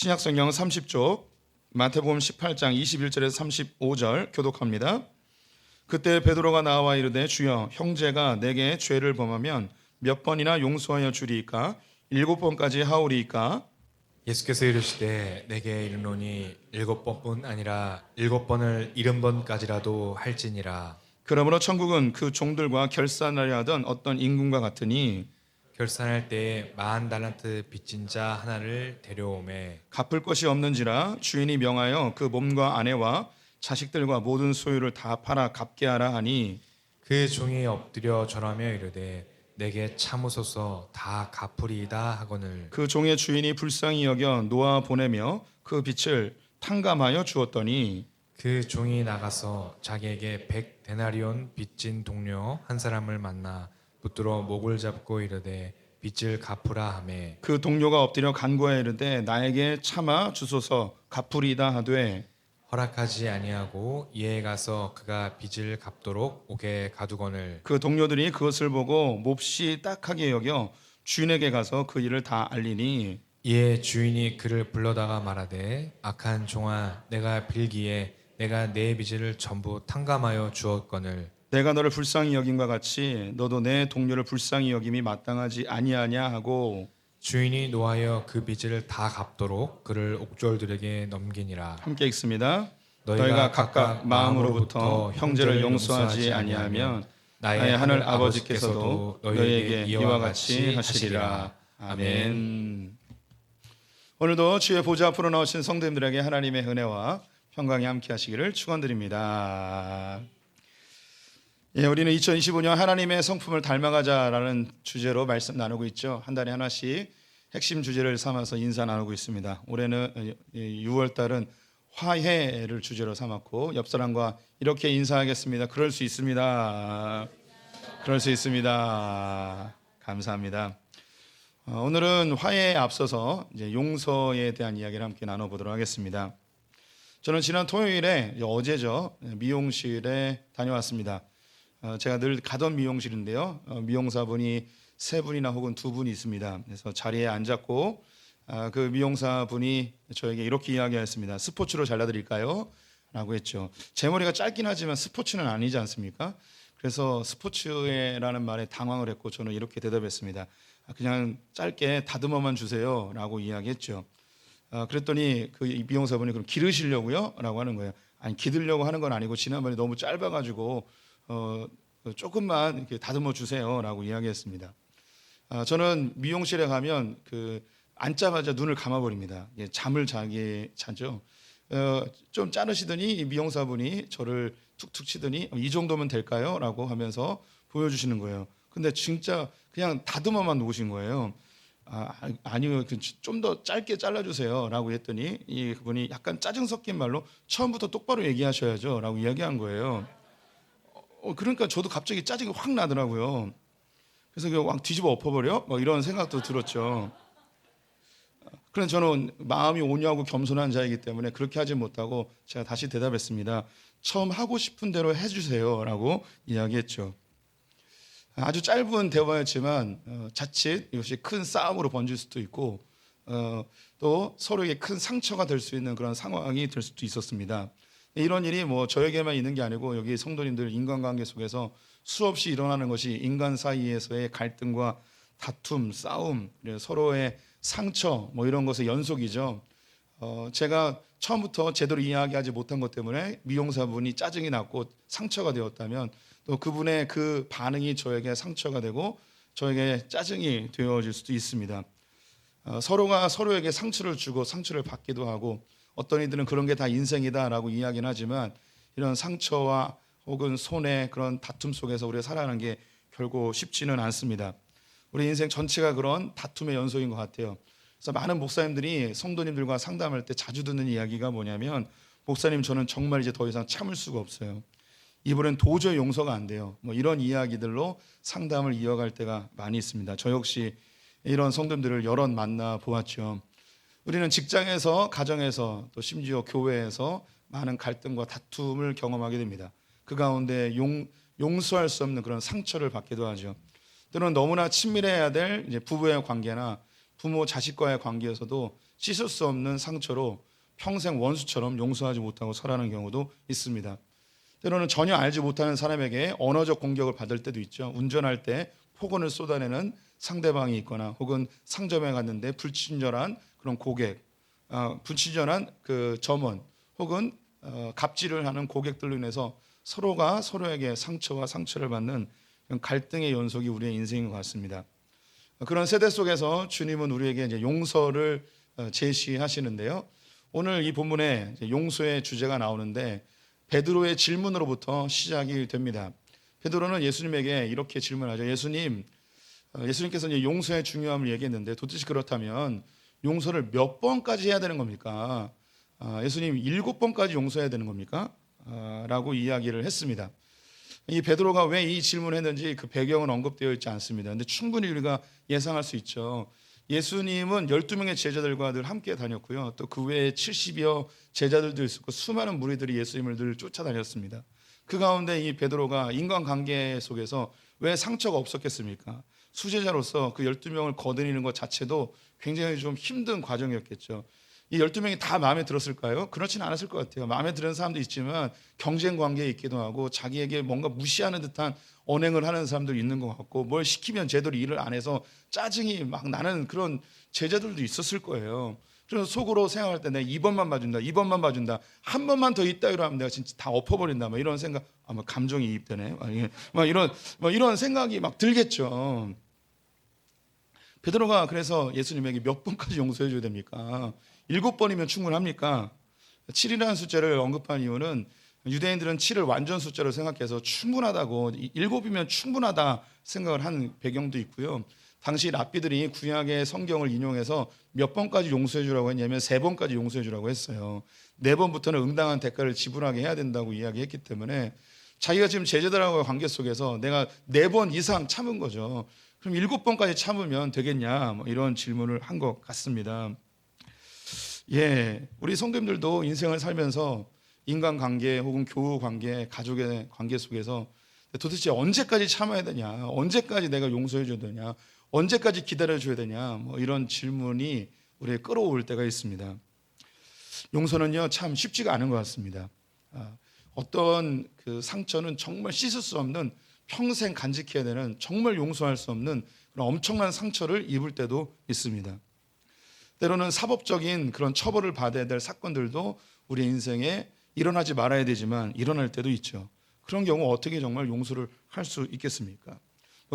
신약성경 30쪽 마태복음 18장 21절에서 35절 교독합니다. 그때 베드로가 나와 이르되 주여 형제가 내게 죄를 범하면 몇 번이나 용서하여 주리이까 7번까지 하오리이까. 예수께서 이르시되 내게 이르노니 7번뿐 아니라 7번을 70번까지라도 할지니라. 그러므로 천국은 그 종들과 결산하려 하던 어떤 임금과 같으니 결산할 때에 40달란트 빚진 자 하나를 데려오매 갚을 것이 없는지라 주인이 명하여 그 몸과 아내와 자식들과 모든 소유를 다 팔아 갚게 하라 하니 그 종이 엎드려 절하며 이르되 내게 참으소서 다 갚으리이다 하거늘 그 종의 주인이 불쌍히 여겨 놓아 보내며 그 빚을 탕감하여 주었더니 그 종이 나가서 자기에게 100데나리온 빚진 동료 한 사람을 만나 붙들어 목을 잡고 이르되 빚을 갚으라 하매 그 동료가 엎드려 간구하여 이르되 나에게 참아 주소서 갚으리이다 하되 허락하지 아니하고 이에 가서 그가 빚을 갚도록 옥에 가두거늘 그 동료들이 그것을 보고 몹시 딱하게 여겨 주인에게 가서 그 일을 다 알리니 이에 주인이 그를 불러다가 말하되 악한 종아 내가 빌기에 내가 내 빚을 전부 탕감하여 주었거늘 내가 너를 불쌍히 여김과 같이 너도 내 동료를 불쌍히 여김이 마땅하지 아니하냐 하고 주인이 노하여 그 빚을 다 갚도록 그를 옥졸들에게 넘기니라. 함께 읽습니다. 너희가 각각 마음으로부터 형제를 용서하지 아니하면 나의 하늘 아버지께서도 너희에게 이와 같이 하시리라. 아멘. 오늘도 주의 보좌 앞으로 나오신 성도님들에게 하나님의 은혜와 평강이 함께 하시기를 축원드립니다. 예, 우리는 2025년 하나님의 성품을 닮아가자라는 주제로 말씀 나누고 있죠. 한 달에 하나씩 핵심 주제를 삼아서 인사 나누고 있습니다. 올해는 6월 달은 화해를 주제로 삼았고 옆 사람과 이렇게 인사하겠습니다. 그럴 수 있습니다. 그럴 수 있습니다. 감사합니다. 오늘은 화해에 앞서서 이제 용서에 대한 이야기를 함께 나눠보도록 하겠습니다. 저는 지난 토요일에 어제죠 미용실에 다녀왔습니다. 제가 늘 가던 미용실인데요. 미용사분이 3분이나 혹은 2분이 있습니다. 그래서 자리에 앉았고 그 미용사분이 저에게 이렇게 이야기했습니다. 스포츠로 잘라드릴까요? 라고 했죠. 제 머리가 짧긴 하지만 스포츠는 아니지 않습니까? 그래서 스포츠라는 말에 당황을 했고 저는 이렇게 대답했습니다. 그냥 짧게 다듬어만 주세요 라고 이야기했죠. 그랬더니 그 미용사분이 그럼 기르시려고요? 라고 하는 거예요. 아니 기르려고 하는 건 아니고 지난번에 너무 짧아가지고 조금만 이렇게 다듬어 주세요라고 이야기했습니다. 저는 미용실에 가면 앉자마자 눈을 감아버립니다. 잠을 자죠. 좀 자르시더니 이 미용사분이 저를 툭툭 치더니 이 정도면 될까요?라고 하면서 보여주시는 거예요. 근데 진짜 그냥 다듬어만 놓으신 거예요. 아니요, 좀 더 짧게 잘라주세요라고 했더니 그분이 약간 짜증 섞인 말로 처음부터 똑바로 얘기하셔야죠라고 이야기한 거예요. 그러니까 저도 갑자기 짜증이 확 나더라고요. 그래서 막 뒤집어 엎어버려? 이런 생각도 들었죠. 그런데 저는 마음이 온유하고 겸손한 자이기 때문에 그렇게 하지 못하고 제가 다시 대답했습니다. 처음 하고 싶은 대로 해주세요라고 이야기했죠. 아주 짧은 대화였지만 자칫 이것이 큰 싸움으로 번질 수도 있고 또 서로에게 큰 상처가 될 수 있는 그런 상황이 될 수도 있었습니다. 이런 일이 저에게만 있는 게 아니고 여기 성도님들 인간관계 속에서 수없이 일어나는 것이 인간 사이에서의 갈등과 다툼, 싸움, 서로의 상처 이런 것의 연속이죠. 제가 처음부터 제대로 이야기하지 못한 것 때문에 미용사분이 짜증이 났고 상처가 되었다면 또 그분의 그 반응이 저에게 상처가 되고 저에게 짜증이 되어질 수도 있습니다. 서로가 서로에게 상처를 주고 상처를 받기도 하고 어떤 이들은 그런 게 다 인생이다라고 이야기는 하지만 이런 상처와 혹은 손해 그런 다툼 속에서 우리가 살아가는 게 결코 쉽지는 않습니다. 우리 인생 전체가 그런 다툼의 연속인 것 같아요. 그래서 많은 목사님들이 성도님들과 상담할 때 자주 듣는 이야기가 뭐냐면 목사님 저는 정말 이제 더 이상 참을 수가 없어요. 이번엔 도저히 용서가 안 돼요. 이런 이야기들로 상담을 이어갈 때가 많이 있습니다. 저 역시 이런 성도님들을 여러 만나 보았죠. 우리는 직장에서, 가정에서, 또 심지어 교회에서 많은 갈등과 다툼을 경험하게 됩니다. 그 가운데 용서할 수 없는 그런 상처를 받기도 하죠. 때로는 너무나 친밀해야 될 부부의 관계나 부모 자식과의 관계에서도 씻을 수 없는 상처로 평생 원수처럼 용서하지 못하고 살아가는 경우도 있습니다. 때로는 전혀 알지 못하는 사람에게 언어적 공격을 받을 때도 있죠. 운전할 때 폭언을 쏟아내는 상대방이 있거나 혹은 상점에 갔는데 불친절한 그런 고객, 불친절한 그 점원 혹은 갑질을 하는 고객들로 인해서 서로가 서로에게 상처와 상처를 받는 갈등의 연속이 우리의 인생인 것 같습니다. 그런 세대 속에서 주님은 우리에게 이제 용서를 제시하시는데요. 오늘 이 본문에 용서의 주제가 나오는데 베드로의 질문으로부터 시작이 됩니다. 베드로는 예수님에게 이렇게 질문하죠. 예수님께서 이제 용서의 중요함을 얘기했는데 도대체 그렇다면 용서를 몇 번까지 해야 되는 겁니까? 예수님 7번까지 용서해야 되는 겁니까? 라고 이야기를 했습니다. 이 베드로가 왜 이 질문을 했는지 그 배경은 언급되어 있지 않습니다. 근데 충분히 우리가 예상할 수 있죠. 예수님은 12명의 제자들과 늘 함께 다녔고요. 또 그 외에 70여 제자들도 있었고 수많은 무리들이 예수님을 늘 쫓아다녔습니다. 그 가운데 이 베드로가 인간관계 속에서 왜 상처가 없었겠습니까? 수제자로서 그 12명을 거느리는 것 자체도 굉장히 좀 힘든 과정이었겠죠. 이 12명이 다 마음에 들었을까요? 그렇지는 않았을 것 같아요. 마음에 드는 사람도 있지만 경쟁 관계에 있기도 하고 자기에게 뭔가 무시하는 듯한 언행을 하는 사람도 있는 것 같고 뭘 시키면 제대로 일을 안 해서 짜증이 막 나는 그런 제자들도 있었을 거예요. 그래서 속으로 생각할 때 내가 2번만 봐준다, 2번만 봐준다, 한 번만 더 있다 이러면 내가 진짜 다 엎어버린다, 막 이런 생각, 아마 감정이 이입되네, 막 이런 생각이 막 들겠죠. 베드로가 그래서 예수님에게 몇 번까지 용서해 줘야 됩니까? 7번이면 충분합니까? 7이라는 숫자를 언급한 이유는 유대인들은 7을 완전 숫자로 생각해서 충분하다고 7이면 충분하다 생각을 한 배경도 있고요. 당시 랍비들이 구약의 성경을 인용해서 몇 번까지 용서해 주라고 했냐면 3번까지 용서해 주라고 했어요. 4번부터는 응당한 대가를 지불하게 해야 된다고 이야기했기 때문에 자기가 지금 제자들하고의 관계 속에서 내가 4번 이상 참은 거죠. 그럼 7번까지 참으면 되겠냐? 뭐 이런 질문을 한 것 같습니다. 우리 성도님들도 인생을 살면서 인간관계 혹은 교우관계, 가족의 관계 속에서 도대체 언제까지 참아야 되냐, 언제까지 내가 용서해 줘야 되냐, 언제까지 기다려 줘야 되냐, 뭐 이런 질문이 우리에 끌어올 때가 있습니다. 용서는요 참 쉽지가 않은 것 같습니다. 어떤 그 상처는 정말 씻을 수 없는, 평생 간직해야 되는, 정말 용서할 수 없는 그런 엄청난 상처를 입을 때도 있습니다. 때로는 사법적인 그런 처벌을 받아야 될 사건들도 우리 인생에 일어나지 말아야 되지만 일어날 때도 있죠. 그런 경우 어떻게 정말 용서를 할 수 있겠습니까?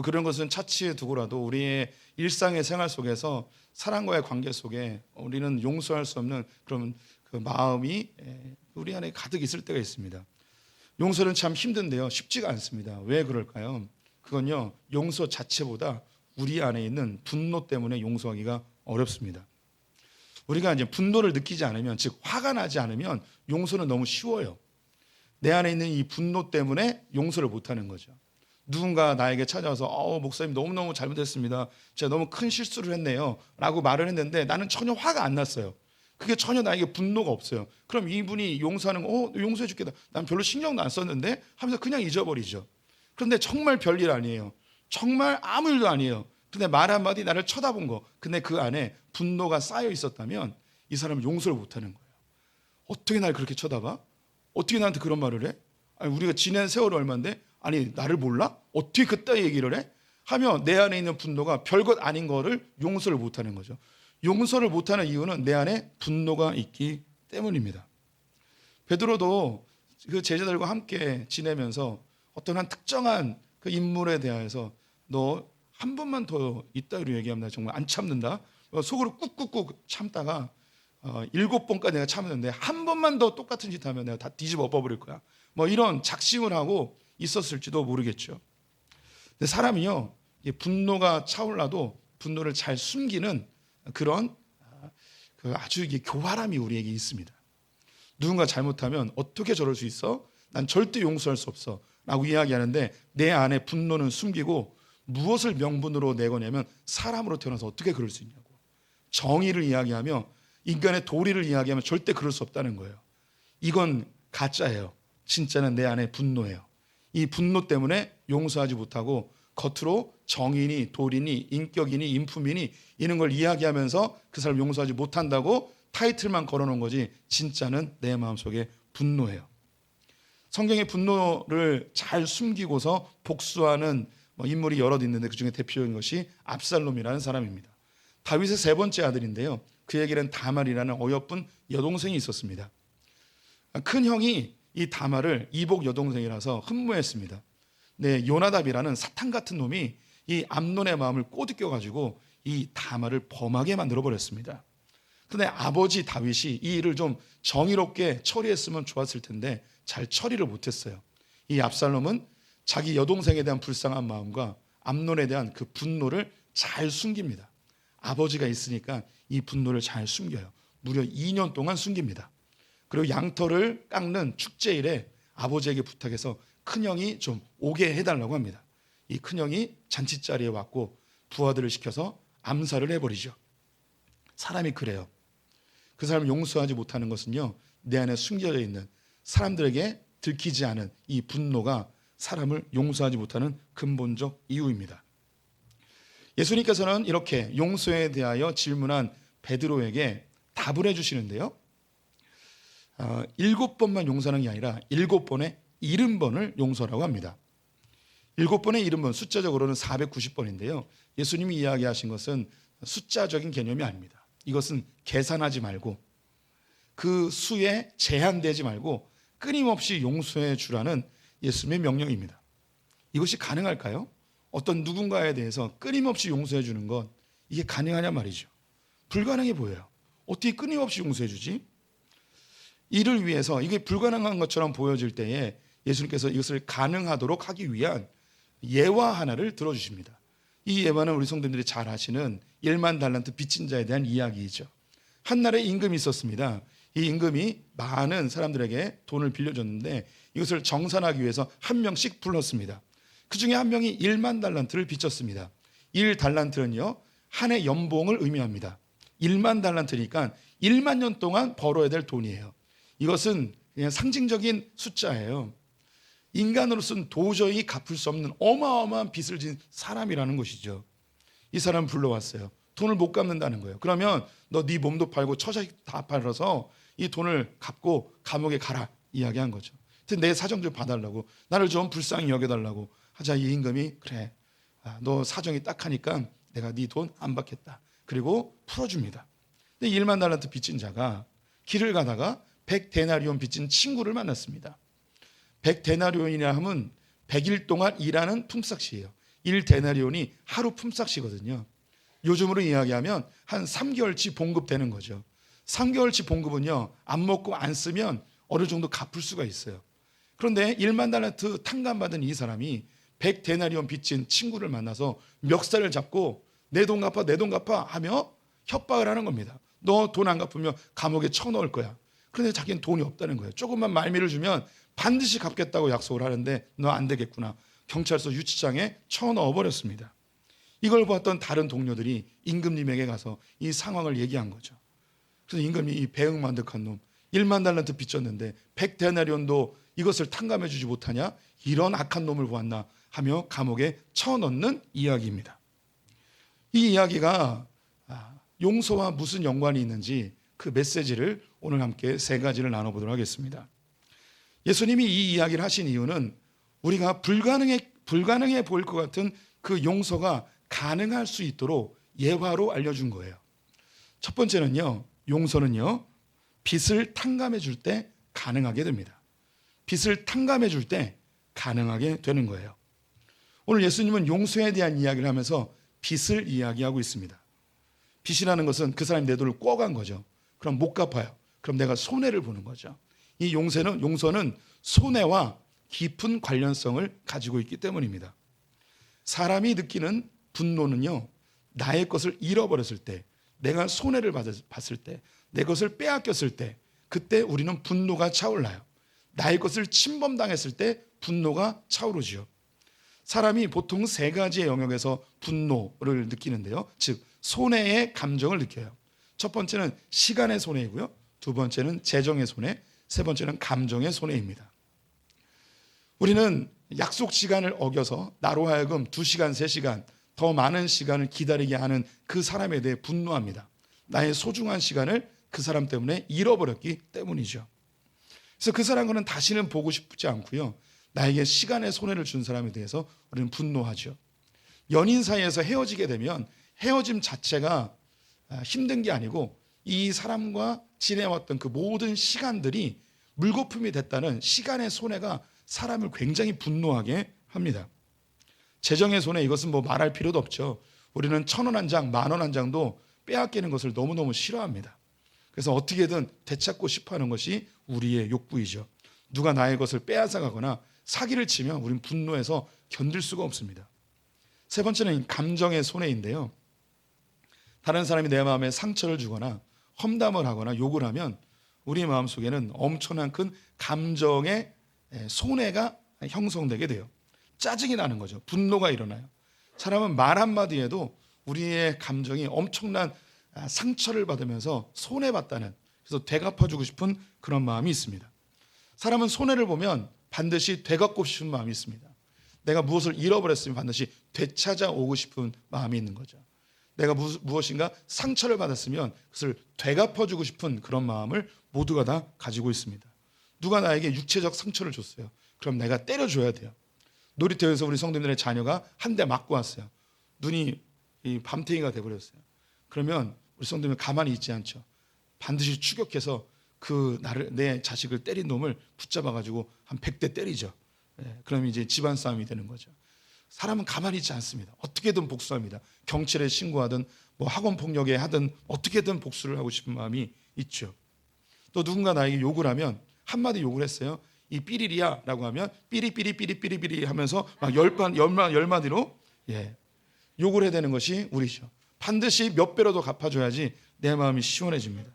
그런 것은 차치해 두고라도 우리의 일상의 생활 속에서 사람과의 관계 속에 우리는 용서할 수 없는 그런 그 마음이 우리 안에 가득 있을 때가 있습니다. 용서는 참 힘든데요, 쉽지가 않습니다. 왜 그럴까요? 그건요, 용서 자체보다 우리 안에 있는 분노 때문에 용서하기가 어렵습니다. 우리가 이제 분노를 느끼지 않으면, 즉 화가 나지 않으면 용서는 너무 쉬워요. 내 안에 있는 이 분노 때문에 용서를 못하는 거죠. 누군가 나에게 찾아와서 목사님 너무너무 잘못했습니다, 제가 너무 큰 실수를 했네요 라고 말을 했는데 나는 전혀 화가 안 났어요. 그게 전혀 나에게 분노가 없어요. 그럼 이분이 용서하는 거 용서해 줄게, 난 별로 신경도 안 썼는데 하면서 그냥 잊어버리죠. 그런데 정말 별일 아니에요. 정말 아무 일도 아니에요. 근데 말 한마디 나를 쳐다본 거, 근데 그 안에 분노가 쌓여 있었다면 이 사람은 용서를 못하는 거예요. 어떻게 날 그렇게 쳐다봐? 어떻게 나한테 그런 말을 해? 아니, 우리가 지낸 세월이 얼마인데, 아니 나를 몰라? 어떻게 그따위 얘기를 해? 하며 내 안에 있는 분노가 별것 아닌 거를 용서를 못하는 거죠. 용서를 못하는 이유는 내 안에 분노가 있기 때문입니다. 베드로도 그 제자들과 함께 지내면서 어떤 한 특정한 그 인물에 대해서 너 한 번만 더 이따위로 얘기하면 나 정말 안 참는다, 속으로 꾹꾹꾹 참다가 7번까지 내가 참았는데 한 번만 더 똑같은 짓 하면 내가 다 뒤집어 엎어버릴 거야, 뭐 이런 작심을 하고 있었을지도 모르겠죠. 근데 사람이요, 분노가 차올라도 분노를 잘 숨기는 그런 그 아주 이게 교활함이 우리에게 있습니다. 누군가 잘못하면 어떻게 저럴 수 있어? 난 절대 용서할 수 없어 라고 이야기하는데 내 안에 분노는 숨기고 무엇을 명분으로 내거냐면 사람으로 태어나서 어떻게 그럴 수 있냐고, 정의를 이야기하며 인간의 도리를 이야기하면 절대 그럴 수 없다는 거예요. 이건 가짜예요. 진짜는 내 안에 분노예요. 이 분노 때문에 용서하지 못하고 겉으로 정인이, 도리니, 인격이니, 인품이니 이런 걸 이야기하면서 그 사람 용서하지 못한다고 타이틀만 걸어놓은 거지 진짜는 내 마음속에 분노예요. 성경의 분노를 잘 숨기고서 복수하는 인물이 여럿 있는데 그중에 대표적인 것이 압살롬이라는 사람입니다. 다윗의 세 번째 아들인데요. 그에게는 다말이라는 어여쁜 여동생이 있었습니다. 큰 형이 이 다말을 이복 여동생이라서 흠모했습니다. 네, 요나답이라는 사탄 같은 놈이 이 암논의 마음을 꼬드겨가지고 이 다말을 범하게 만들어 버렸습니다. 그런데 아버지 다윗이 이 일을 좀 정의롭게 처리했으면 좋았을 텐데 잘 처리를 못했어요. 이 압살롬은 자기 여동생에 대한 불쌍한 마음과 암논에 대한 그 분노를 잘 숨깁니다. 아버지가 있으니까 이 분노를 잘 숨겨요. 무려 2년 동안 숨깁니다. 그리고 양털을 깎는 축제일에 아버지에게 부탁해서 큰형이 좀 오게 해달라고 합니다. 이 큰형이 잔치자리에 왔고 부하들을 시켜서 암살을 해버리죠. 사람이 그래요. 그 사람을 용서하지 못하는 것은요, 내 안에 숨겨져 있는 사람들에게 들키지 않은 이 분노가 사람을 용서하지 못하는 근본적 이유입니다. 예수님께서는 이렇게 용서에 대하여 질문한 베드로에게 답을 해주시는데요, 7번만 용서하는 게 아니라 7번에 70번을 용서라고 합니다. 7번에 70번, 숫자적으로는 490번인데요 예수님이 이야기하신 것은 숫자적인 개념이 아닙니다. 이것은 계산하지 말고 그 수에 제한되지 말고 끊임없이 용서해 주라는 예수님의 명령입니다. 이것이 가능할까요? 어떤 누군가에 대해서 끊임없이 용서해 주는 것, 이게 가능하냐 말이죠. 불가능해 보여요. 어떻게 끊임없이 용서해 주지? 이를 위해서 이게 불가능한 것처럼 보여질 때에 예수님께서 이것을 가능하도록 하기 위한 예화 하나를 들어주십니다. 이 예화는 우리 성도님들이 잘 아시는 1만 달란트 빚진 자에 대한 이야기이죠. 한날에 임금이 있었습니다. 이 임금이 많은 사람들에게 돈을 빌려줬는데 이것을 정산하기 위해서 한 명씩 불렀습니다. 그 중에 한 명이 1만 달란트를 빚졌습니다. 1달란트는요 한 해 연봉을 의미합니다. 1만 달란트니까 1만 년 동안 벌어야 될 돈이에요. 이것은 그냥 상징적인 숫자예요. 인간으로서는 도저히 갚을 수 없는 어마어마한 빚을 진 사람이라는 것이죠. 이 사람 불러왔어요. 돈을 못 갚는다는 거예요. 그러면 너 네 몸도 팔고 처자식 다 팔아서 이 돈을 갚고 감옥에 가라 이야기한 거죠. 내 사정 좀 봐달라고, 나를 좀 불쌍히 여겨달라고 하자 이 임금이 그래, 너 사정이 딱하니까 내가 네 돈 안 받겠다. 그리고 풀어줍니다. 근데 1만 달란트 빚진 자가 길을 가다가 100데나리온 빚진 친구를 만났습니다. 100데나리온이라 하면 100일 동안 일하는 품삯이에요. 1데나리온이 하루 품삯이거든요. 요즘으로 이야기하면 한 3개월치 봉급되는 거죠. 3개월치 봉급은요 안 먹고 안 쓰면 어느 정도 갚을 수가 있어요. 그런데 1만 달란트 탕감받은 이 사람이 100데나리온 빚진 친구를 만나서 멱살을 잡고 내 돈 갚아 내 돈 갚아 하며 협박을 하는 겁니다. 너 돈 안 갚으면 감옥에 쳐넣을 거야. 그런데 자기는 돈이 없다는 거예요. 조금만 말미를 주면 반드시 갚겠다고 약속을 하는데 너 안 되겠구나. 경찰서 유치장에 쳐넣어 버렸습니다. 이걸 보았던 다른 동료들이 임금님에게 가서 이 상황을 얘기한 거죠. 그래서 임금이 이 배은만득한 놈 1만 달란트 빚졌는데 100데나리온도 이것을 탕감해 주지 못하냐, 이런 악한 놈을 보았나 하며 감옥에 쳐넣는 이야기입니다. 이 이야기가 용서와 무슨 연관이 있는지 그 메시지를 오늘 함께 세 가지를 나눠보도록 하겠습니다. 예수님이 이 이야기를 하신 이유는 우리가 불가능해 보일 것 같은 그 용서가 가능할 수 있도록 예화로 알려준 거예요. 첫 번째는요, 용서는요 빚을 탕감해 줄 때 가능하게 됩니다. 빚을 탕감해 줄 때 가능하게 되는 거예요. 오늘 예수님은 용서에 대한 이야기를 하면서 빚을 이야기하고 있습니다. 빚이라는 것은 그 사람이 내 돈을 꿔간 거죠. 그럼 못 갚아요. 그럼 내가 손해를 보는 거죠. 이 용서는 손해와 깊은 관련성을 가지고 있기 때문입니다. 사람이 느끼는 분노는요, 나의 것을 잃어버렸을 때, 내가 손해를 봤을 때, 내 것을 빼앗겼을 때, 그때 우리는 분노가 차올라요. 나의 것을 침범당했을 때 분노가 차오르죠. 사람이 보통 세 가지의 영역에서 분노를 느끼는데요, 즉 손해의 감정을 느껴요. 첫 번째는 시간의 손해이고요, 두 번째는 재정의 손해, 세 번째는 감정의 손해입니다. 우리는 약속 시간을 어겨서 나로 하여금 2시간, 3시간 더 많은 시간을 기다리게 하는 그 사람에 대해 분노합니다. 나의 소중한 시간을 그 사람 때문에 잃어버렸기 때문이죠. 그래서 그 사람과는 다시는 보고 싶지 않고요. 나에게 시간의 손해를 준 사람에 대해서 우리는 분노하죠. 연인 사이에서 헤어지게 되면 헤어짐 자체가 힘든 게 아니고 이 사람과 지내왔던 그 모든 시간들이 물거품이 됐다는 시간의 손해가 사람을 굉장히 분노하게 합니다. 재정의 손해, 이것은 뭐 말할 필요도 없죠. 우리는 1,000원 한 장, 10,000원 한 장도 빼앗기는 것을 너무너무 싫어합니다. 그래서 어떻게든 되찾고 싶어하는 것이 우리의 욕구이죠. 누가 나의 것을 빼앗아 가거나 사기를 치면 우리는 분노해서 견딜 수가 없습니다. 세 번째는 감정의 손해인데요. 다른 사람이 내 마음에 상처를 주거나 험담을 하거나 욕을 하면 우리 마음속에는 엄청난 큰 감정의 손해가 형성되게 돼요. 짜증이 나는 거죠. 분노가 일어나요. 사람은 말 한마디에도 우리의 감정이 엄청난 상처를 받으면서 손해받다는, 그래서 되갚아주고 싶은 그런 마음이 있습니다. 사람은 손해를 보면 반드시 되갚고 싶은 마음이 있습니다. 내가 무엇을 잃어버렸으면 반드시 되찾아오고 싶은 마음이 있는 거죠. 내가 무엇인가 상처를 받았으면 그것을 되갚아주고 싶은 그런 마음을 모두가 다 가지고 있습니다. 누가 나에게 육체적 상처를 줬어요. 그럼 내가 때려줘야 돼요. 놀이터에서 우리 성도님들의 자녀가 한 대 맞고 왔어요. 눈이 밤탱이가 돼버렸어요. 그러면 우리 성도님은 가만히 있지 않죠. 반드시 추격해서 내 자식을 때린 놈을 붙잡아가지고 한 100대 때리죠. 그럼 이제 집안 싸움이 되는 거죠. 사람은 가만히 있지 않습니다. 어떻게든 복수합니다. 경찰에 신고하든 뭐 학원 폭력에 하든 어떻게든 복수를 하고 싶은 마음이 있죠. 또 누군가 나에게 욕을 하면, 한마디 욕을 했어요. 이 삐리리야 라고 하면 삐리삐리삐리삐리삐리 하면서 막 열 마디로 욕을 해야 되는 것이 우리죠. 반드시 몇 배로 더 갚아줘야지 내 마음이 시원해집니다.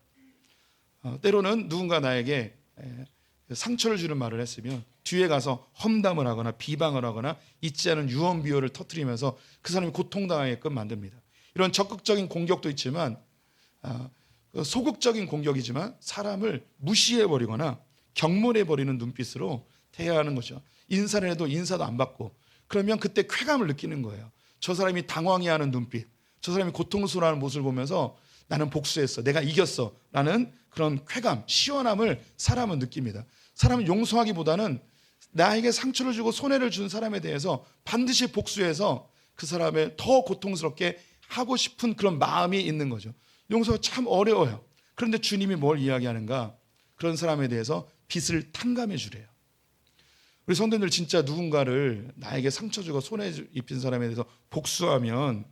때로는 누군가 나에게 상처를 주는 말을 했으면 뒤에 가서 험담을 하거나 비방을 하거나 있지 않은 유언비어를 터뜨리면서 그 사람이 고통당하게끔 만듭니다. 이런 적극적인 공격도 있지만 소극적인 공격이지만 사람을 무시해버리거나 경멸해버리는 눈빛으로 대하는 거죠. 인사를 해도 인사도 안 받고, 그러면 그때 쾌감을 느끼는 거예요. 저 사람이 당황해하는 눈빛, 저 사람이 고통스러워하는 모습을 보면서 나는 복수했어, 내가 이겼어 라는 그런 쾌감, 시원함을 사람은 느낍니다. 사람은 용서하기보다는 나에게 상처를 주고 손해를 준 사람에 대해서 반드시 복수해서 그 사람을 더 고통스럽게 하고 싶은 그런 마음이 있는 거죠. 용서가 참 어려워요. 그런데 주님이 뭘 이야기하는가? 그런 사람에 대해서 빚을 탕감해 주래요. 우리 성도님들 진짜 누군가를 나에게 상처 주고 손해 입힌 사람에 대해서 복수하면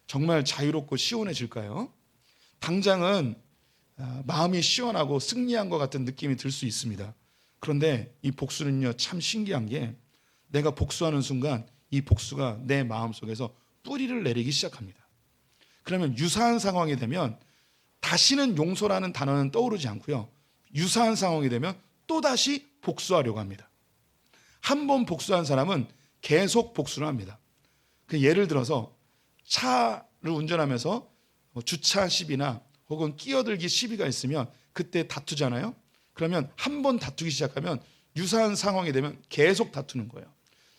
정말 자유롭고 시원해질까요? 당장은 마음이 시원하고 승리한 것 같은 느낌이 들 수 있습니다. 그런데 이 복수는요, 참 신기한 게 내가 복수하는 순간 이 복수가 내 마음속에서 뿌리를 내리기 시작합니다. 그러면 유사한 상황이 되면 다시는 용서라는 단어는 떠오르지 않고요, 유사한 상황이 되면 또다시 복수하려고 합니다. 한 번 복수한 사람은 계속 복수를 합니다. 예를 들어서 차를 운전하면서 주차 시비나 혹은 끼어들기 시비가 있으면 그때 다투잖아요. 그러면 한 번 다투기 시작하면 유사한 상황이 되면 계속 다투는 거예요.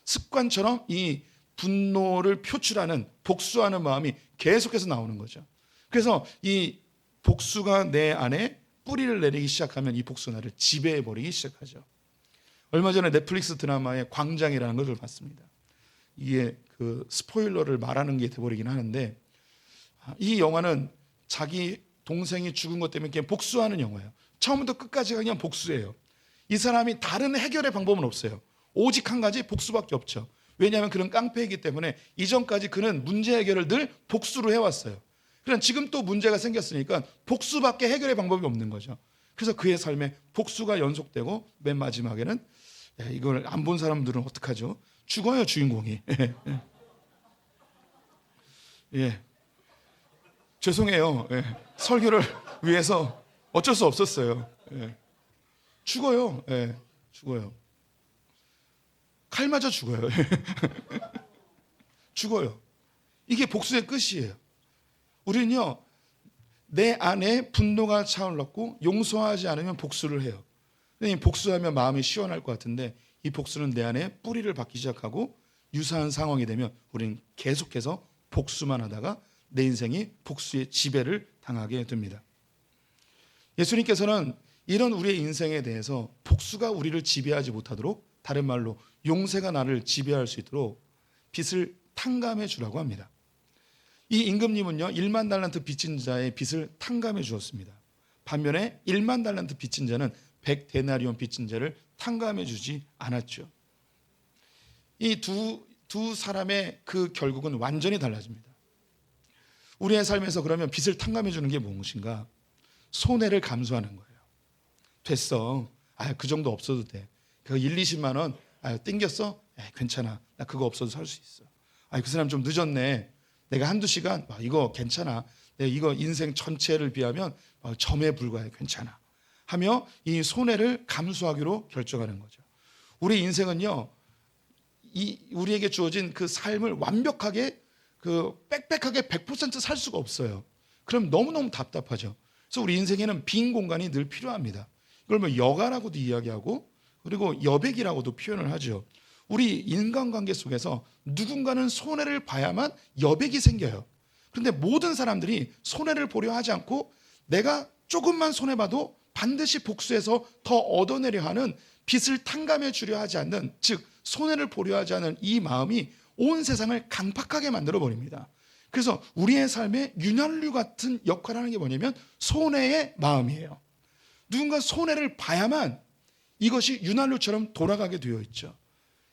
습관처럼 이 분노를 표출하는, 복수하는 마음이 계속해서 나오는 거죠. 그래서 이 복수가 내 안에 뿌리를 내리기 시작하면 이 복수가 나를 지배해버리기 시작하죠. 얼마 전에 넷플릭스 드라마의 광장이라는 것을 봤습니다. 이게 그 스포일러를 말하는 게 돼버리긴 하는데, 이 영화는 자기 동생이 죽은 것 때문에 그냥 복수하는 영화예요. 처음부터 끝까지 그냥 복수예요. 이 사람이 다른 해결의 방법은 없어요. 오직 한 가지, 복수밖에 없죠. 왜냐하면 그는 깡패이기 때문에 이전까지 그는 문제 해결을 늘 복수로 해왔어요. 그럼 지금 또 문제가 생겼으니까 복수밖에 해결의 방법이 없는 거죠. 그래서 그의 삶에 복수가 연속되고 맨 마지막에는 이걸 안 본 사람들은 어떡하죠? 죽어요, 주인공이. 예. 죄송해요. 설교를 위해서 어쩔 수 없었어요. 죽어요. 죽어요. 칼 맞아 죽어요. 죽어요. 이게 복수의 끝이에요. 우리는요, 내 안에 분노가 차올랐고 용서하지 않으면 복수를 해요. 복수하면 마음이 시원할 것 같은데 이 복수는 내 안에 뿌리를 박기 시작하고 유사한 상황이 되면 우리는 계속해서 복수만 하다가 내 인생이 복수의 지배를 당하게 됩니다. 예수님께서는 이런 우리의 인생에 대해서 복수가 우리를 지배하지 못하도록, 다른 말로 용세가 나를 지배할 수 있도록 빚을 탕감해 주라고 합니다. 이 임금님은요 1만 달란트 빚진 자의 빚을 탕감해 주었습니다. 반면에 1만 달란트 빚진 자는 100데나리온 빚진 자를 탕감해 주지 않았죠. 이 두 사람의 그 결국은 완전히 달라집니다. 우리의 삶에서 그러면 빚을 탕감해 주는 게 무엇인가? 손해를 감수하는 거예요. 됐어. 그 정도 없어도 돼. 그 1, 20만 원 땡겼어? 괜찮아. 나 그거 없어도 살 수 있어. 그 사람 좀 늦었네. 내가 한두 시간 이거 괜찮아. 내가 이거 인생 전체를 비하면 점에 불과해. 괜찮아. 하며 이 손해를 감수하기로 결정하는 거죠. 우리 인생은요, 우리에게 주어진 그 삶을 완벽하게 빽빽하게 100% 살 수가 없어요. 그럼 너무너무 답답하죠. 그래서 우리 인생에는 빈 공간이 늘 필요합니다. 이걸 여가라고도 이야기하고, 그리고 여백이라고도 표현을 하죠. 우리 인간관계 속에서 누군가는 손해를 봐야만 여백이 생겨요. 그런데 모든 사람들이 손해를 보려 하지 않고 내가 조금만 손해봐도 반드시 복수해서 더 얻어내려 하는, 빚을 탕감해 주려 하지 않는, 즉 손해를 보려 하지 않는 이 마음이 온 세상을 강팍하게 만들어 버립니다. 그래서 우리의 삶에 윤활유 같은 역할을 하는 게 뭐냐면 손해의 마음이에요. 누군가 손해를 봐야만 이것이 윤활유처럼 돌아가게 되어 있죠.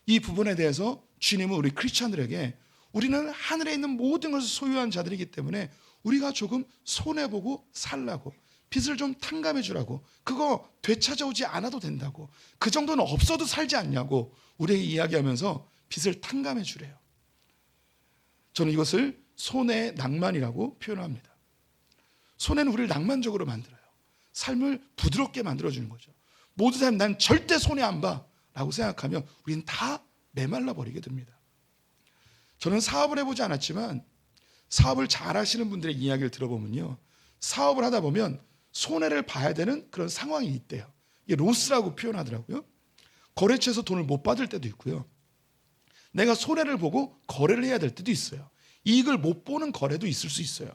이 부분에 대해서 주님은 우리 크리스찬들에게, 우리는 하늘에 있는 모든 것을 소유한 자들이기 때문에 우리가 조금 손해보고 살라고, 빚을 좀 탕감해 주라고, 그거 되찾아오지 않아도 된다고, 그 정도는 없어도 살지 않냐고 우리에게 이야기하면서 빚을 탕감해 주래요. 저는 이것을 손해의 낭만이라고 표현합니다. 손해는 우리를 낭만적으로 만들어요. 삶을 부드럽게 만들어주는 거죠. 모든 사람 난 절대 손해 안 봐 라고 생각하면 우리는 다 메말라 버리게 됩니다. 저는 사업을 해보지 않았지만 사업을 잘 하시는 분들의 이야기를 들어보면요, 사업을 하다 보면 손해를 봐야 되는 그런 상황이 있대요. 이게 로스라고 표현하더라고요. 거래처에서 돈을 못 받을 때도 있고요, 내가 손해를 보고 거래를 해야 될 때도 있어요. 이익을 못 보는 거래도 있을 수 있어요.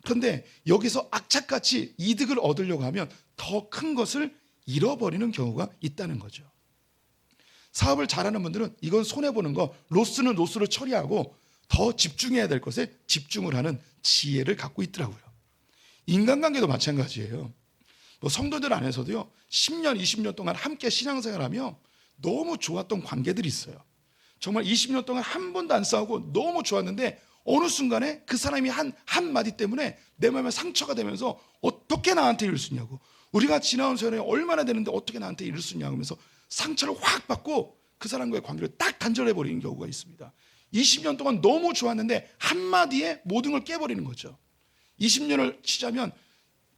그런데 여기서 악착같이 이득을 얻으려고 하면 더 큰 것을 잃어버리는 경우가 있다는 거죠. 사업을 잘하는 분들은 이건 손해보는 거, 로스는 로스로 처리하고 더 집중해야 될 것에 집중을 하는 지혜를 갖고 있더라고요. 인간관계도 마찬가지예요. 성도들 안에서도요, 10년, 20년 동안 함께 신앙생활하며 너무 좋았던 관계들이 있어요. 정말 20년 동안 한 번도 안 싸우고 너무 좋았는데 어느 순간에 그 사람이 한 마디 때문에 내 마음에 상처가 되면서 어떻게 나한테 이럴 수 있냐고, 우리가 지나온 세월이 얼마나 되는데 어떻게 나한테 이럴 수 있냐고 하면서 상처를 확 받고 그 사람과의 관계를 딱 단절해버리는 경우가 있습니다. 20년 동안 너무 좋았는데 한마디에 모든 걸 깨버리는 거죠. 20년을 치자면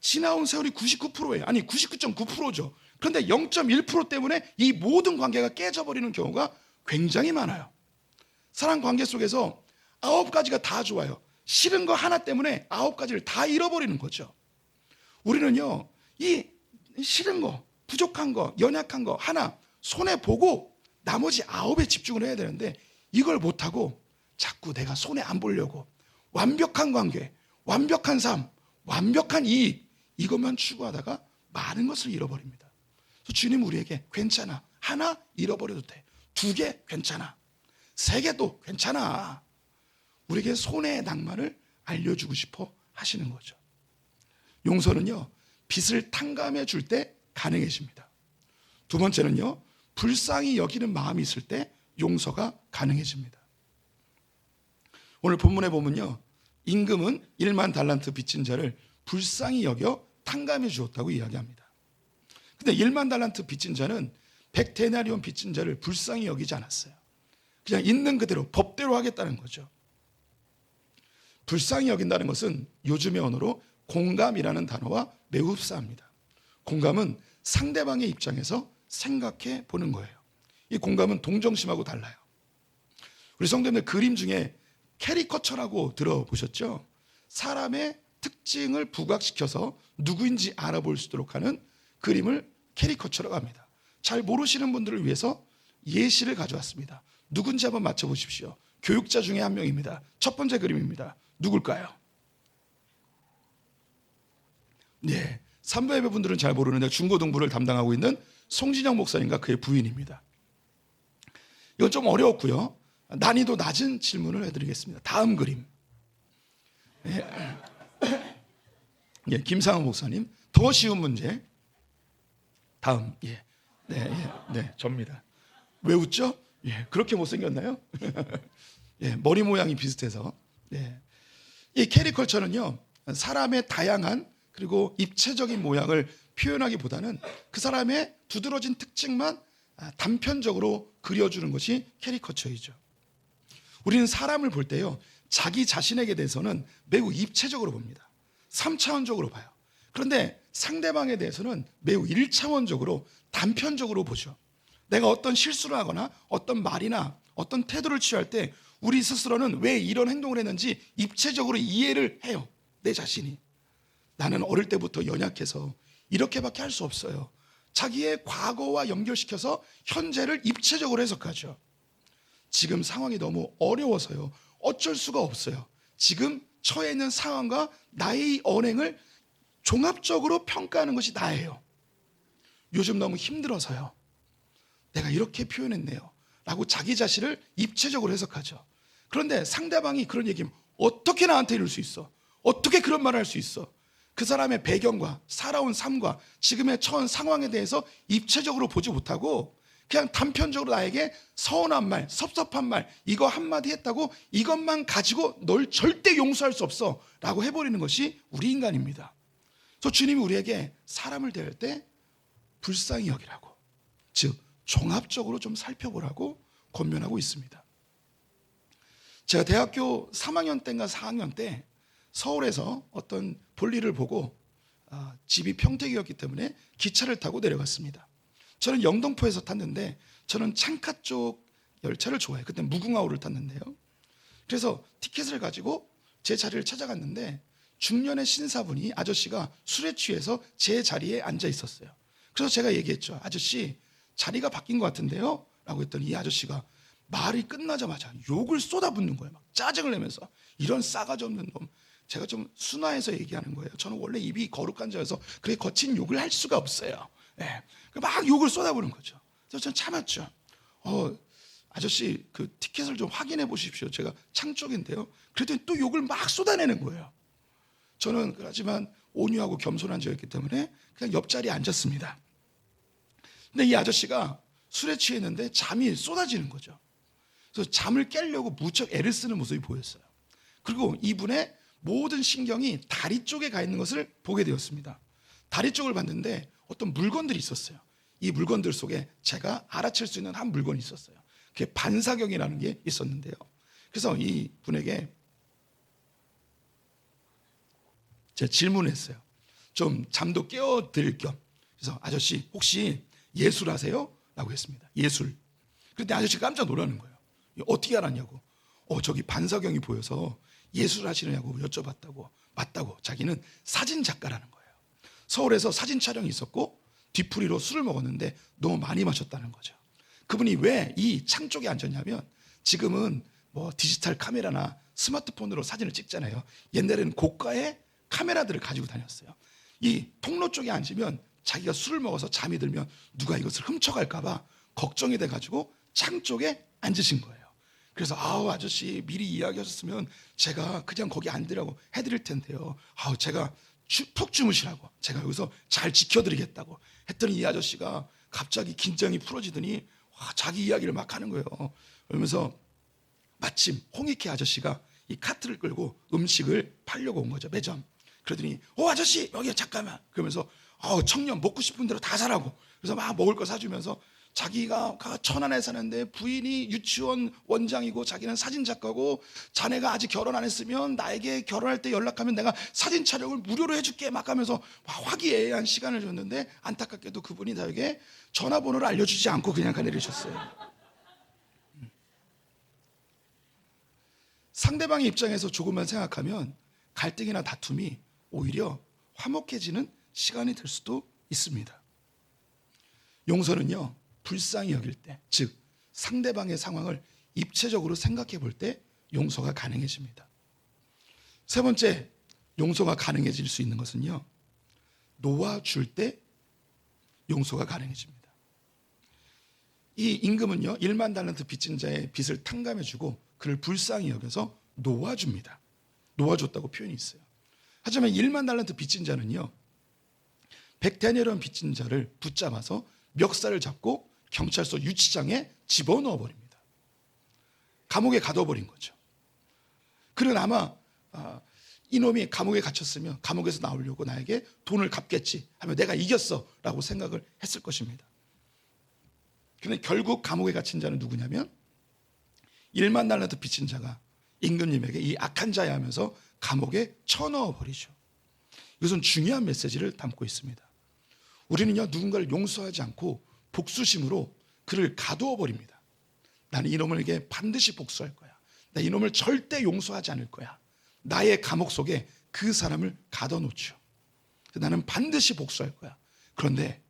지나온 세월이 99%예요. 아니 99.9%죠. 그런데 0.1% 때문에 이 모든 관계가 깨져버리는 경우가 굉장히 많아요. 사랑 관계 속에서 9가지가 다 좋아요. 싫은 거 하나 때문에 9가지를 다 잃어버리는 거죠. 우리는요, 이 싫은 거, 부족한 거, 연약한 거 하나 손해보고 나머지 9에 집중을 해야 되는데 이걸 못하고 자꾸 내가 손해 안 보려고 완벽한 관계, 완벽한 삶, 완벽한 이익, 이것만 추구하다가 많은 것을 잃어버립니다. 그래서 주님은 우리에게 괜찮아, 하나 잃어버려도 돼, 2개 괜찮아, 3개도 괜찮아, 우리에게 손해의 낭만을 알려주고 싶어 하시는 거죠. 용서는요, 빚을 탕감해 줄 때 가능해집니다. 2번째는요, 불쌍히 여기는 마음이 있을 때 용서가 가능해집니다. 오늘 본문에 보면요, 임금은 1만 달란트 빚진 자를 불쌍히 여겨 탕감해 주었다고 이야기합니다. 근데 1만 달란트 빚진 자는 100데나리온 빚진 자를 불쌍히 여기지 않았어요. 그냥 있는 그대로 법대로 하겠다는 거죠. 불쌍히 여긴다는 것은 요즘의 언어로 공감이라는 단어와 매우 흡사합니다. 공감은 상대방의 입장에서 생각해 보는 거예요. 이 공감은 동정심하고 달라요. 우리 성도님들 그림 중에 캐리커처라고 들어보셨죠? 사람의 특징을 부각시켜서 누구인지 알아볼 수 있도록 하는 그림을 캐리커처라고 합니다. 잘 모르시는 분들을 위해서 예시를 가져왔습니다. 누군지 한번 맞춰보십시오. 교육자 중에 한 명입니다. 첫 번째 그림입니다. 누굴까요? 네, 삼부 예배분들은 잘 모르는데 중고등부를 담당하고 있는 송진영 목사님과 그의 부인입니다. 이건 좀 어려웠고요. 난이도 낮은 질문을 해드리겠습니다. 다음 그림. 예, 김상훈 목사님. 더 쉬운 문제. 다음. 네, 접니다. 왜 웃죠? 예, 그렇게 못생겼나요? 예, 머리 모양이 비슷해서. 예. 이 캐리컬처는요, 사람의 다양한 그리고 입체적인 모양을 표현하기보다는 그 사람의 두드러진 특징만 단편적으로 그려주는 것이 캐리커처이죠. 우리는 사람을 볼 때요, 자기 자신에게 대해서는 매우 입체적으로 봅니다. 3차원적으로 봐요. 그런데 상대방에 대해서는 매우 1차원적으로 단편적으로 보죠. 내가 어떤 실수를 하거나 어떤 말이나 어떤 태도를 취할 때 우리 스스로는 왜 이런 행동을 했는지 입체적으로 이해를 해요. 내 자신이. 나는 어릴 때부터 연약해서 이렇게밖에 할 수 없어요. 자기의 과거와 연결시켜서 현재를 입체적으로 해석하죠. 지금 상황이 너무 어려워서요, 어쩔 수가 없어요. 지금 처해 있는 상황과 나의 언행을 종합적으로 평가하는 것이 나예요. 요즘 너무 힘들어서요, 내가 이렇게 표현했네요 라고 자기 자신을 입체적으로 해석하죠. 그런데 상대방이 그런 얘기하면 어떻게 나한테 이럴 수 있어? 어떻게 그런 말을 할 수 있어? 그 사람의 배경과 살아온 삶과 지금의 처한 상황에 대해서 입체적으로 보지 못하고 그냥 단편적으로 나에게 서운한 말, 섭섭한 말, 이거 한마디 했다고 이것만 가지고 널 절대 용서할 수 없어 라고 해버리는 것이 우리 인간입니다. 그래서 주님이 우리에게 사람을 대할 때 불쌍히 여기라고, 즉 종합적으로 좀 살펴보라고 권면하고 있습니다. 제가 대학교 3학년 때인가 4학년 때 서울에서 어떤 볼일을 보고 집이 평택이었기 때문에 기차를 타고 내려갔습니다. 저는 영등포에서 탔는데 저는 창가 쪽 열차를 좋아해요. 그때 무궁화호를 탔는데요. 그래서 티켓을 가지고 제 자리를 찾아갔는데 중년의 신사분이, 아저씨가 술에 취해서 제 자리에 앉아 있었어요. 그래서 제가 얘기했죠. 아저씨, 자리가 바뀐 것 같은데요? 라고 했더니 이 아저씨가 말이 끝나자마자 욕을 쏟아붓는 거예요. 막 짜증을 내면서, 이런 싸가지 없는 놈. 제가 좀 순화해서 얘기하는 거예요. 저는 원래 입이 거룩한 자여서 그렇게 거친 욕을 할 수가 없어요. 네. 막 욕을 쏟아부는 거죠. 그래서 저는 참았죠. 아저씨, 그 티켓을 좀 확인해 보십시오. 제가 창 쪽인데요. 그랬더니 또 욕을 막 쏟아내는 거예요. 저는 하지만 온유하고 겸손한 자였기 때문에 그냥 옆자리에 앉았습니다. 근데 이 아저씨가 술에 취했는데 잠이 쏟아지는 거죠. 그래서 잠을 깨려고 무척 애를 쓰는 모습이 보였어요. 그리고 이분의 모든 신경이 다리 쪽에 가 있는 것을 보게 되었습니다. 다리 쪽을 봤는데 어떤 물건들이 있었어요. 이 물건들 속에 제가 알아챌 수 있는 한 물건이 있었어요. 그게 반사경이라는 게 있었는데요. 그래서 이 분에게 제가 질문을 했어요. 좀 잠도 깨워드릴 겸. 그래서 아저씨, 혹시 예술 하세요? 라고 했습니다. 예술. 그런데 아저씨가 깜짝 놀라는 거예요. 어떻게 알았냐고. 저기 반사경이 보여서 예술 하시느냐고 여쭤봤다고. 맞다고. 자기는 사진 작가라는 거예요. 서울에서 사진 촬영이 있었고 뒤풀이로 술을 먹었는데 너무 많이 마셨다는 거죠. 그분이 왜 이 창 쪽에 앉았냐면, 지금은 뭐 디지털 카메라나 스마트폰으로 사진을 찍잖아요. 옛날에는 고가의 카메라들을 가지고 다녔어요. 이 통로 쪽에 앉으면 자기가 술을 먹어서 잠이 들면 누가 이것을 훔쳐갈까 봐 걱정이 돼가지고 창 쪽에 앉으신 거예요. 그래서 아저씨, 미리 이야기하셨으면 제가 그냥 거기 앉으라고 해드릴 텐데요. 제가 푹 주무시라고, 제가 여기서 잘 지켜드리겠다고 했더니 이 아저씨가 갑자기 긴장이 풀어지더니 자기 이야기를 막 하는 거예요. 그러면서 마침 홍익회 아저씨가 이 카트를 끌고 음식을 팔려고 온 거죠, 매점. 그러더니 아저씨, 여기 잠깐만. 그러면서 청년 먹고 싶은 대로 다 사라고. 그래서 막 먹을 거 사주면서, 자기가 천안에 사는데 부인이 유치원 원장이고 자기는 사진 작가고, 자네가 아직 결혼 안 했으면 나에게 결혼할 때 연락하면 내가 사진 촬영을 무료로 해줄게 막 하면서 화기애애한 시간을 줬는데, 안타깝게도 그분이 나에게 전화번호를 알려주지 않고 그냥 가내리셨어요. 상대방의 입장에서 조금만 생각하면 갈등이나 다툼이 오히려 화목해지는 시간이 될 수도 있습니다. 용서는요, 불쌍히 여길 때, 즉 상대방의 상황을 입체적으로 생각해 볼 때 용서가 가능해집니다. 세 번째, 용서가 가능해질 수 있는 것은요, 놓아줄 때 용서가 가능해집니다. 이 임금은요, 1만 달란트 빚진 자의 빚을 탕감해주고 그를 불쌍히 여겨서 놓아줍니다. 놓아줬다고 표현이 있어요. 하지만 1만 달란트 빚진 자는요, 100데나리온 빚진 자를 붙잡아서 멱살을 잡고 경찰서 유치장에 집어넣어 버립니다. 감옥에 가둬버린 거죠. 그는 아마 이놈이 감옥에 갇혔으면 감옥에서 나오려고 나에게 돈을 갚겠지 하며 내가 이겼어 라고 생각을 했을 것입니다. 그런데 결국 감옥에 갇힌 자는 누구냐면 1만 달란트 빚진 자가 임금님에게 이 악한 자야 하면서 감옥에 쳐넣어 버리죠. 이것은 중요한 메시지를 담고 있습니다. 우리는요, 누군가를 용서하지 않고 복수심으로 그를 가두어 버립니다. 나는 이놈에게 반드시 복수할 거야. 나 이놈을 절대 용서하지 않을 거야. 나의 감옥 속에 그 사람을 가둬놓죠. 나는 반드시 복수할 거야. 그런데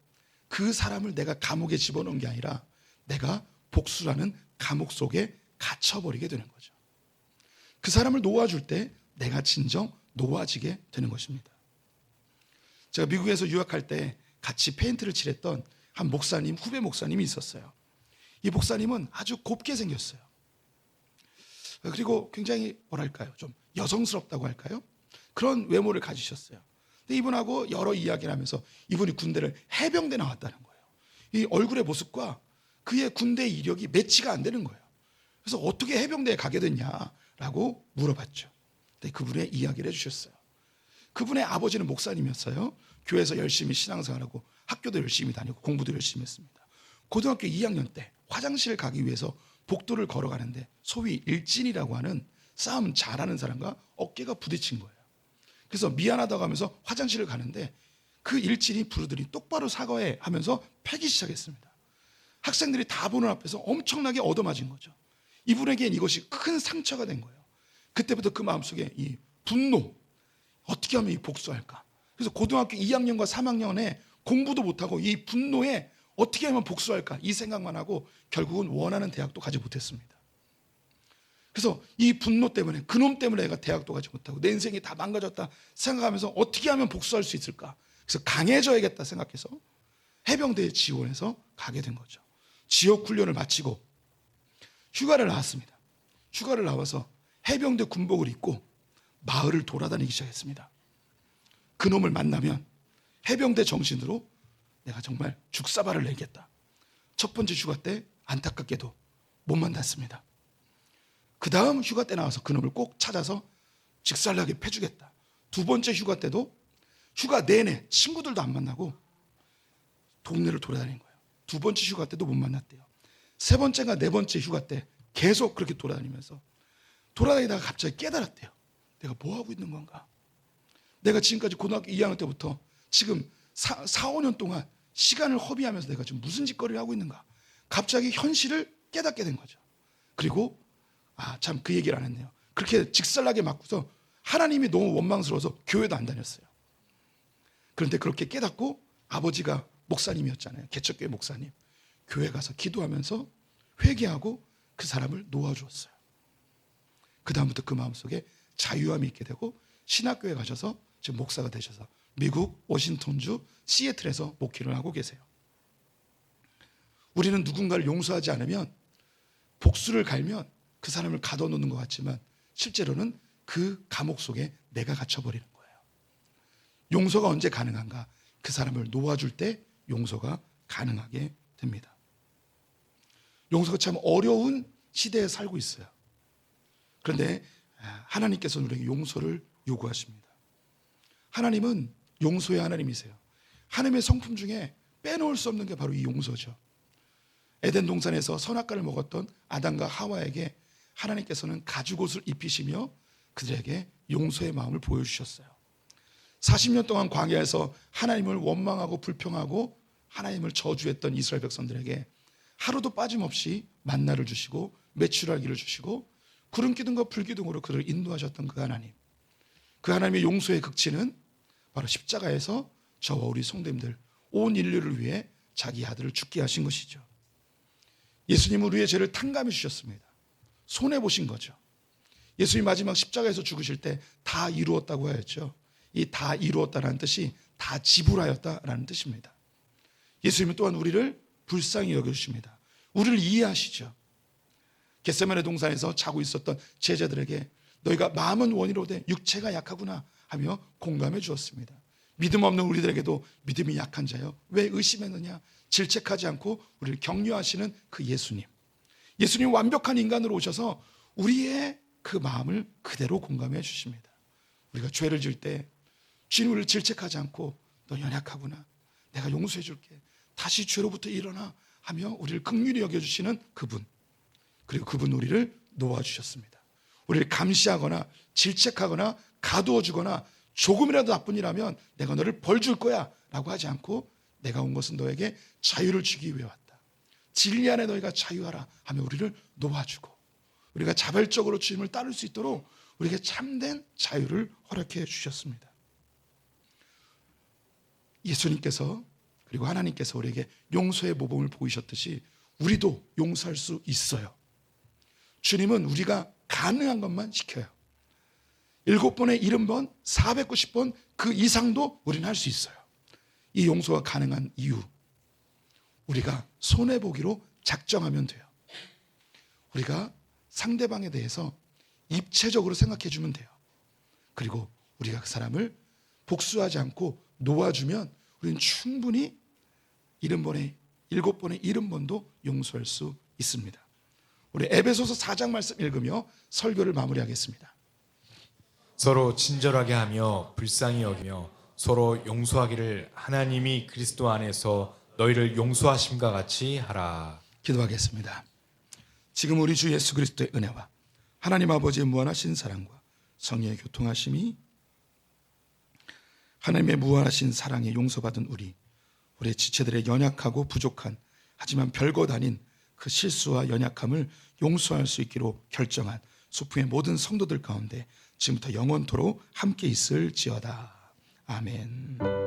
그 사람을 내가 감옥에 집어넣은 게 아니라 내가 복수라는 감옥 속에 갇혀버리게 되는 거죠. 그 사람을 놓아줄 때 내가 진정 놓아지게 되는 것입니다. 제가 미국에서 유학할 때 같이 페인트를 칠했던 한 목사님, 후배 목사님이 있었어요. 이 목사님은 아주 곱게 생겼어요. 그리고 굉장히 뭐랄까요, 좀 여성스럽다고 할까요? 그런 외모를 가지셨어요. 근데 이분하고 여러 이야기를 하면서 이분이 군대를 해병대 나왔다는 거예요. 이 얼굴의 모습과 그의 군대 이력이 매치가 안 되는 거예요. 그래서 어떻게 해병대에 가게 됐냐라고 물어봤죠. 근데 그분의 이야기를 해주셨어요. 그분의 아버지는 목사님이었어요. 교회에서 열심히 신앙생활하고 학교도 열심히 다니고 공부도 열심히 했습니다. 고등학교 2학년 때 화장실 가기 위해서 복도를 걸어가는데 소위 일진이라고 하는 싸움 잘하는 사람과 어깨가 부딪힌 거예요. 그래서 미안하다고 하면서 화장실을 가는데 그 일진이 부르더니 똑바로 사과해 하면서 패기 시작했습니다. 학생들이 다 보는 앞에서 엄청나게 얻어맞은 거죠. 이분에겐 이것이 큰 상처가 된 거예요. 그때부터 그 마음속에 이 분노, 어떻게 하면 이 복수할까? 그래서 고등학교 2학년과 3학년에 공부도 못하고 이 분노에 어떻게 하면 복수할까? 이 생각만 하고 결국은 원하는 대학도 가지 못했습니다. 그래서 이 분노 때문에, 그놈 때문에 내가 대학도 가지 못하고 내 인생이 다 망가졌다 생각하면서 어떻게 하면 복수할 수 있을까? 그래서 강해져야겠다 생각해서 해병대에 지원해서 가게 된 거죠. 지역 훈련을 마치고 휴가를 나왔습니다. 휴가를 나와서 해병대 군복을 입고 마을을 돌아다니기 시작했습니다. 그놈을 만나면 해병대 정신으로 내가 정말 죽사발을 내겠다. 첫 번째 휴가 때 안타깝게도 못 만났습니다. 그 다음 휴가 때 나와서 그놈을 꼭 찾아서 직살나게 패주겠다. 두 번째 휴가 때도 휴가 내내 친구들도 안 만나고 동네를 돌아다닌 거예요. 두 번째 휴가 때도 못 만났대요. 세 번째가 네 번째 휴가 때 계속 그렇게 돌아다니면서 돌아다니다가 갑자기 깨달았대요. 내가 뭐 하고 있는 건가? 내가 지금까지 고등학교 2학년 때부터 지금 4, 5년 동안 시간을 허비하면서 내가 지금 무슨 짓거리를 하고 있는가? 갑자기 현실을 깨닫게 된 거죠. 그리고 참 그 얘기를 안 했네요. 그렇게 직살나게 맞고서 하나님이 너무 원망스러워서 교회도 안 다녔어요. 그런데 그렇게 깨닫고 아버지가 목사님이었잖아요. 개척교회 목사님. 교회 가서 기도하면서 회개하고 그 사람을 놓아주었어요. 그 다음부터 그 마음속에 자유함이 있게 되고 신학교에 가셔서 지금 목사가 되셔서 미국 워싱턴주 시애틀에서 목회를 하고 계세요. 우리는 누군가를 용서하지 않으면 복수를 갈면 그 사람을 가둬놓는 것 같지만 실제로는 그 감옥 속에 내가 갇혀버리는 거예요. 용서가 언제 가능한가? 그 사람을 놓아줄 때 용서가 가능하게 됩니다. 용서가 참 어려운 시대에 살고 있어요. 그런데 하나님께서는 우리에게 용서를 요구하십니다. 하나님은 용서의 하나님이세요. 하나님의 성품 중에 빼놓을 수 없는 게 바로 이 용서죠. 에덴 동산에서 선악과를 먹었던 아담과 하와에게 하나님께서는 가죽옷을 입히시며 그들에게 용서의 마음을 보여주셨어요. 40년 동안 광야에서 하나님을 원망하고 불평하고 하나님을 저주했던 이스라엘 백성들에게 하루도 빠짐없이 만나를 주시고 메추라기를 주시고 구름 기둥과 불 기둥으로 그를 인도하셨던 그 하나님, 그 하나님의 용서의 극치는 바로 십자가에서 저와 우리 성도님들 온 인류를 위해 자기 아들을 죽게 하신 것이죠. 예수님은 우리의 죄를 탕감해 주셨습니다. 손해 보신 거죠. 예수님 마지막 십자가에서 죽으실 때 다 이루었다고 하였죠. 이 다 이루었다라는 뜻이 다 지불하였다라는 뜻입니다. 예수님은 또한 우리를 불쌍히 여겨주십니다. 우리를 이해하시죠. 겟세마네 동산에서 자고 있었던 제자들에게 너희가 마음은 원이로되 육체가 약하구나 하며 공감해 주었습니다. 믿음 없는 우리들에게도 믿음이 약한 자여 왜 의심했느냐 질책하지 않고 우리를 격려하시는 그 예수님. 예수님 완벽한 인간으로 오셔서 우리의 그 마음을 그대로 공감해 주십니다. 우리가 죄를 지을 때 주님 우리를 질책하지 않고 너 연약하구나 내가 용서해 줄게 다시 죄로부터 일어나 하며 우리를 긍휼히 여겨주시는 그분. 그리고 그분 우리를 놓아주셨습니다. 우리를 감시하거나 질책하거나 가두어 주거나 조금이라도 나쁜 일하면 내가 너를 벌 줄 거야 라고 하지 않고 내가 온 것은 너에게 자유를 주기 위해 왔다. 진리 안에 너희가 자유하라 하며 우리를 놓아주고 우리가 자발적으로 주님을 따를 수 있도록 우리에게 참된 자유를 허락해 주셨습니다. 예수님께서 그리고 하나님께서 우리에게 용서의 모범을 보이셨듯이 우리도 용서할 수 있어요. 주님은 우리가 가능한 것만 시켜요. 7번에 70번, 490번 그 이상도 우리는 할 수 있어요. 이 용서가 가능한 이유, 우리가 손해보기로 작정하면 돼요. 우리가 상대방에 대해서 입체적으로 생각해 주면 돼요. 그리고 우리가 그 사람을 복수하지 않고 놓아주면 우리는 충분히 7번에 70번도 용서할 수 있습니다. 우리 에베소서 4장 말씀 읽으며 설교를 마무리하겠습니다. 서로 친절하게 하며 불쌍히 여기며 서로 용서하기를 하나님이 그리스도 안에서 너희를 용서하심과 같이 하라. 기도하겠습니다. 지금 우리 주 예수 그리스도의 은혜와 하나님 아버지의 무한하신 사랑과 성령의 교통하심이 하나님의 무한하신 사랑에 용서받은 우리의 지체들의 연약하고 부족한 하지만 별것 아닌 그 실수와 연약함을 용서할 수 있기로 결정한 소풍의 모든 성도들 가운데 지금부터 영원토록 함께 있을지어다. 아멘.